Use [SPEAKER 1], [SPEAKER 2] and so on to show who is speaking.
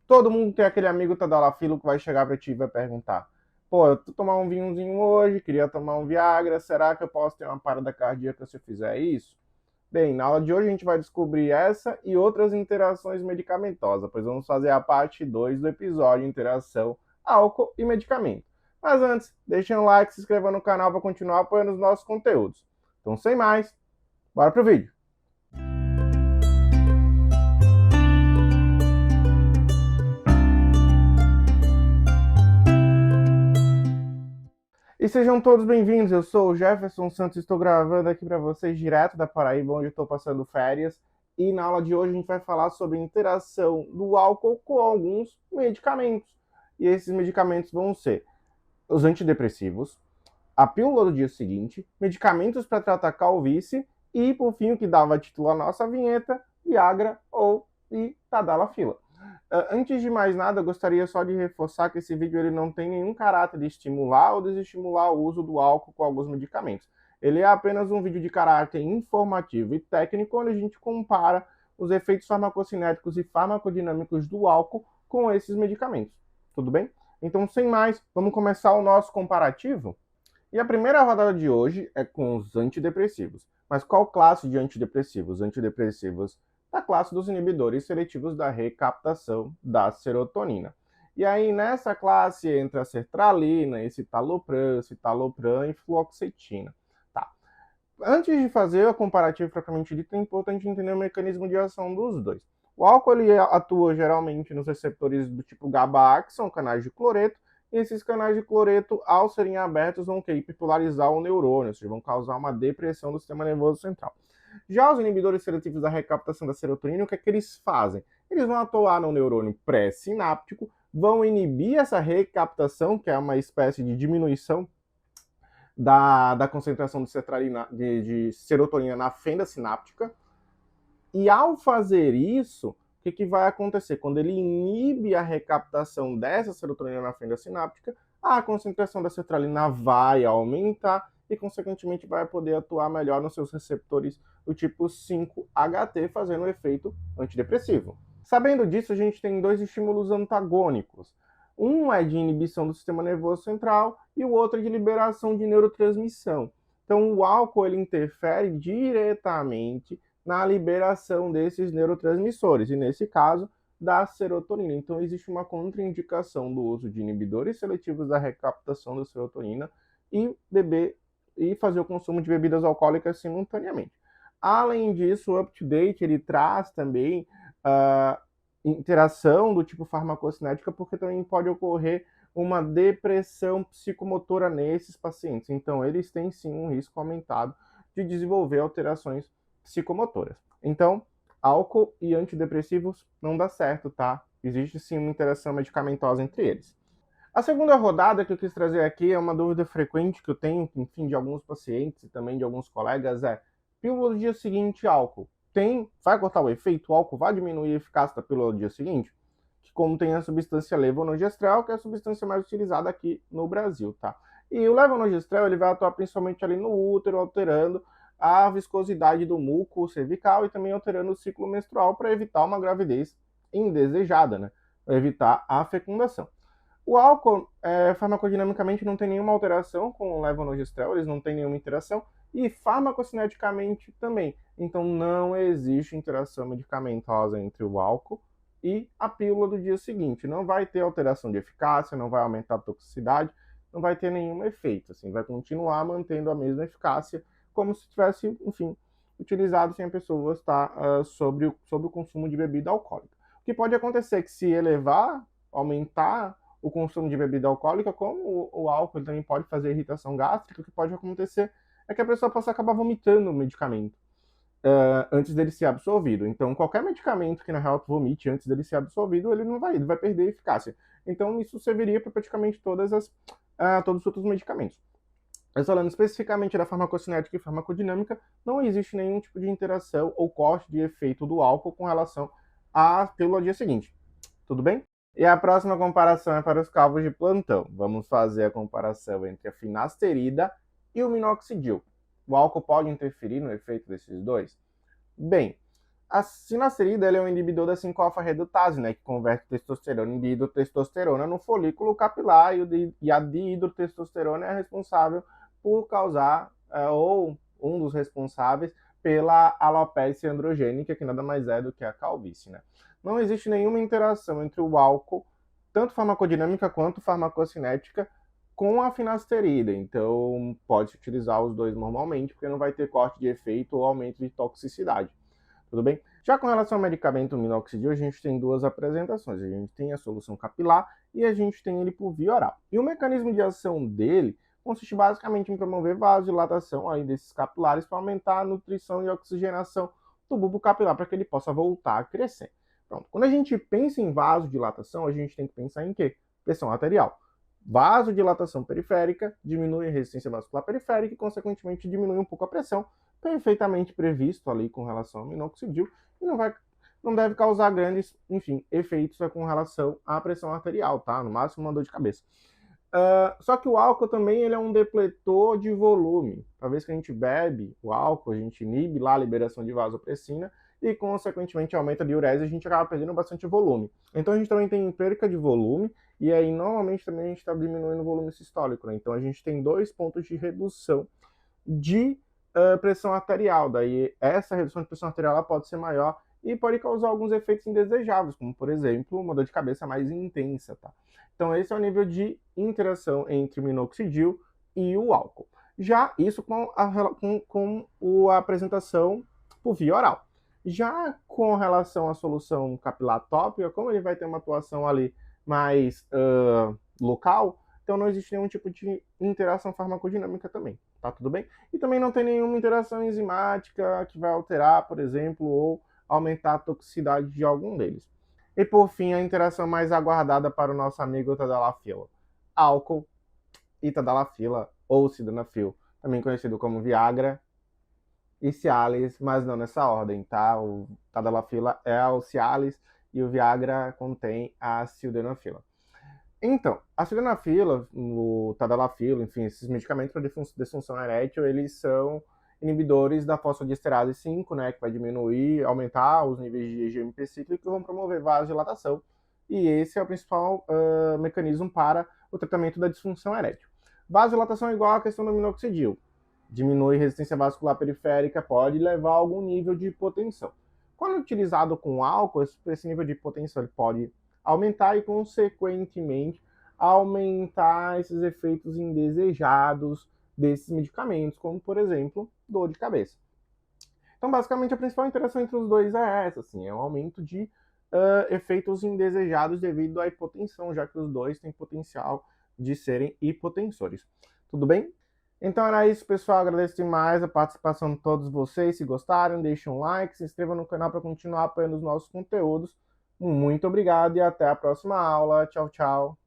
[SPEAKER 1] Todo mundo tem aquele amigo tadalafilo que vai chegar pra ti e vai perguntar: pô, eu tô tomar um vinhozinho hoje, queria tomar um Viagra, será que eu posso ter uma parada cardíaca se eu fizer isso? Bem, na aula de hoje a gente vai descobrir essa e outras interações medicamentosas, pois vamos fazer a parte 2 do episódio Interação Álcool e Medicamento. Mas antes, deixem um like, se inscreva no canal para continuar apoiando os nossos conteúdos. Então, sem mais, bora pro vídeo! E sejam todos bem-vindos, eu sou o Jefferson Santos, estou gravando aqui para vocês direto da Paraíba, onde eu estou passando férias. E na aula de hoje a gente vai falar sobre a interação do álcool com alguns medicamentos. E esses medicamentos vão ser os antidepressivos, a pílula do dia seguinte, medicamentos para tratar calvície e, por fim, o que dava título à nossa vinheta, Viagra ou Tadalafila. Antes de mais nada, eu gostaria só de reforçar que esse vídeo ele não tem nenhum caráter de estimular ou desestimular o uso do álcool com alguns medicamentos. Ele é apenas um vídeo de caráter informativo e técnico, onde a gente compara os efeitos farmacocinéticos e farmacodinâmicos do álcool com esses medicamentos. Tudo bem? Então, sem mais, vamos começar o nosso comparativo? E a primeira rodada de hoje é com os antidepressivos. Mas qual classe de antidepressivos? Antidepressivos da classe dos inibidores seletivos da recaptação da serotonina. E aí, nessa classe entra a sertralina, citalopram e fluoxetina. Tá. Antes de fazer o comparativo propriamente dito, é importante entender o mecanismo de ação dos dois. O álcool ele atua geralmente nos receptores do tipo GABA-A, que são canais de cloreto, e esses canais de cloreto, ao serem abertos, vão hiperpolarizar o neurônio, ou seja, vão causar uma depressão do sistema nervoso central. Já os inibidores seletivos da recaptação da serotonina, o que é que eles fazem? Eles vão atuar no neurônio pré-sináptico, vão inibir essa recaptação, que é uma espécie de diminuição da concentração de serotonina na fenda sináptica. E ao fazer isso, o que vai acontecer? Quando ele inibe a recaptação dessa serotonina na fenda sináptica, a concentração da sertralina vai aumentar e, consequentemente, vai poder atuar melhor nos seus receptores do tipo 5-HT, fazendo um efeito antidepressivo. Sabendo disso, a gente tem dois estímulos antagônicos. Um é de inibição do sistema nervoso central e o outro é de liberação de neurotransmissão. Então, o álcool ele interfere diretamente na liberação desses neurotransmissores, e nesse caso, da serotonina. Então, existe uma contraindicação do uso de inibidores seletivos da recaptação da serotonina e beber e fazer o consumo de bebidas alcoólicas simultaneamente. Além disso, o UpToDate ele traz também interação do tipo farmacocinética, porque também pode ocorrer uma depressão psicomotora nesses pacientes. Então, eles têm sim um risco aumentado de desenvolver alterações psicomotoras. Então, álcool e antidepressivos não dá certo, tá? Existe sim uma interação medicamentosa entre eles. A segunda rodada que eu quis trazer aqui é uma dúvida frequente que eu tenho, enfim, de alguns pacientes e também de alguns colegas, pílula do dia seguinte, álcool. Vai cortar o efeito? O álcool vai diminuir a eficácia da pílula do dia seguinte? Que como tem a substância levonorgestrel, que é a substância mais utilizada aqui no Brasil, tá? E o levonorgestrel, ele vai atuar principalmente ali no útero, alterando a viscosidade do muco cervical e também alterando o ciclo menstrual para evitar uma gravidez indesejada, né? Para evitar a fecundação. O álcool, farmacodinamicamente, não tem nenhuma alteração com o levonorgestrel, eles não têm nenhuma interação, e farmacocineticamente também. Então, não existe interação medicamentosa entre o álcool e a pílula do dia seguinte. Não vai ter alteração de eficácia, não vai aumentar a toxicidade, não vai ter nenhum efeito. Assim, vai continuar mantendo a mesma eficácia, como se tivesse, enfim, utilizado sem a pessoa estar sobre o consumo de bebida alcoólica. O que pode acontecer é que se aumentar o consumo de bebida alcoólica, como o álcool também pode fazer irritação gástrica, o que pode acontecer é que a pessoa possa acabar vomitando o medicamento antes dele ser absorvido. Então, qualquer medicamento que na real vomite antes dele ser absorvido, ele vai perder eficácia. Então, isso serviria para praticamente todos os outros medicamentos. Mas falando especificamente da farmacocinética e farmacodinâmica, não existe nenhum tipo de interação ou corte de efeito do álcool com relação à pílula dia seguinte. Tudo bem? E a próxima comparação é para os calvos de plantão. Vamos fazer a comparação entre a finasterida e o minoxidil. O álcool pode interferir no efeito desses dois? Bem, A finasterida é um inibidor da 5-alfa-redutase, né, que converte testosterona em dihidrotestosterona no folículo capilar, e a dihidrotestosterona é responsável por causar, ou um dos responsáveis pela alopecia androgênica, que nada mais é do que a calvície, né? Não existe nenhuma interação entre o álcool, tanto farmacodinâmica quanto farmacocinética, com a finasterida, então pode-se utilizar os dois normalmente, porque não vai ter corte de efeito ou aumento de toxicidade. Tudo bem? Já com relação ao medicamento minoxidil, a gente tem duas apresentações. A gente tem a solução capilar e a gente tem ele por via oral. E o mecanismo de ação dele consiste basicamente em promover vasodilatação aí desses capilares para aumentar a nutrição e oxigenação do bulbo capilar para que ele possa voltar a crescer. Pronto. Quando a gente pensa em vasodilatação, a gente tem que pensar em quê? Pressão arterial. Vasodilatação periférica diminui a resistência vascular periférica e, consequentemente, diminui um pouco a pressão, perfeitamente previsto ali com relação ao minoxidil, e não deve causar grandes, efeitos com relação à pressão arterial, tá? No máximo uma dor de cabeça. Só que o álcool também ele é um depletor de volume. Uma vez que a gente bebe o álcool, a gente inibe lá a liberação de vasopressina e, consequentemente, aumenta a diurese e a gente acaba perdendo bastante volume. Então, a gente também tem perca de volume e aí, normalmente, também a gente está diminuindo o volume sistólico, né? Então, a gente tem 2 pontos de redução de pressão arterial. Daí, essa redução de pressão arterial ela pode ser maior e pode causar alguns efeitos indesejáveis, como, por exemplo, uma dor de cabeça mais intensa, tá? Então, esse é o nível de interação entre o minoxidil e o álcool. Já isso com a apresentação por via oral. Já com relação à solução capilar tópica, como ele vai ter uma atuação ali mais local, então não existe nenhum tipo de interação farmacodinâmica também, tá tudo bem? E também não tem nenhuma interação enzimática que vai alterar, por exemplo, ou aumentar a toxicidade de algum deles. E por fim, a interação mais aguardada para o nosso amigo tadalafila. Álcool e tadalafila, ou sildenafil, também conhecido como Viagra e Cialis, mas não nessa ordem, tá? O tadalafila é o Cialis e o Viagra contém a sildenafila. Então, a sildenafila, o tadalafila, enfim, esses medicamentos para disfunção erétil, eles são inibidores da fosfodiesterase 5, né, que vai diminuir, aumentar os níveis de GMP cíclico e vão promover vasodilatação. E esse é o principal mecanismo para o tratamento da disfunção erétil. Vasodilatação é igual à questão do minoxidil. Diminui resistência vascular periférica, pode levar a algum nível de hipotensão. Quando utilizado com álcool, esse nível de hipotensão ele pode aumentar e, consequentemente, aumentar esses efeitos indesejados desses medicamentos, como, por exemplo, dor de cabeça. Então, basicamente, a principal interação entre os dois é essa, assim, é um aumento de efeitos indesejados devido à hipotensão, já que os dois têm potencial de serem hipotensores. Tudo bem? Então era isso, pessoal. Agradeço demais a participação de todos vocês. Se gostaram, deixem um like, se inscrevam no canal para continuar apoiando os nossos conteúdos. Muito obrigado e até a próxima aula. Tchau, tchau.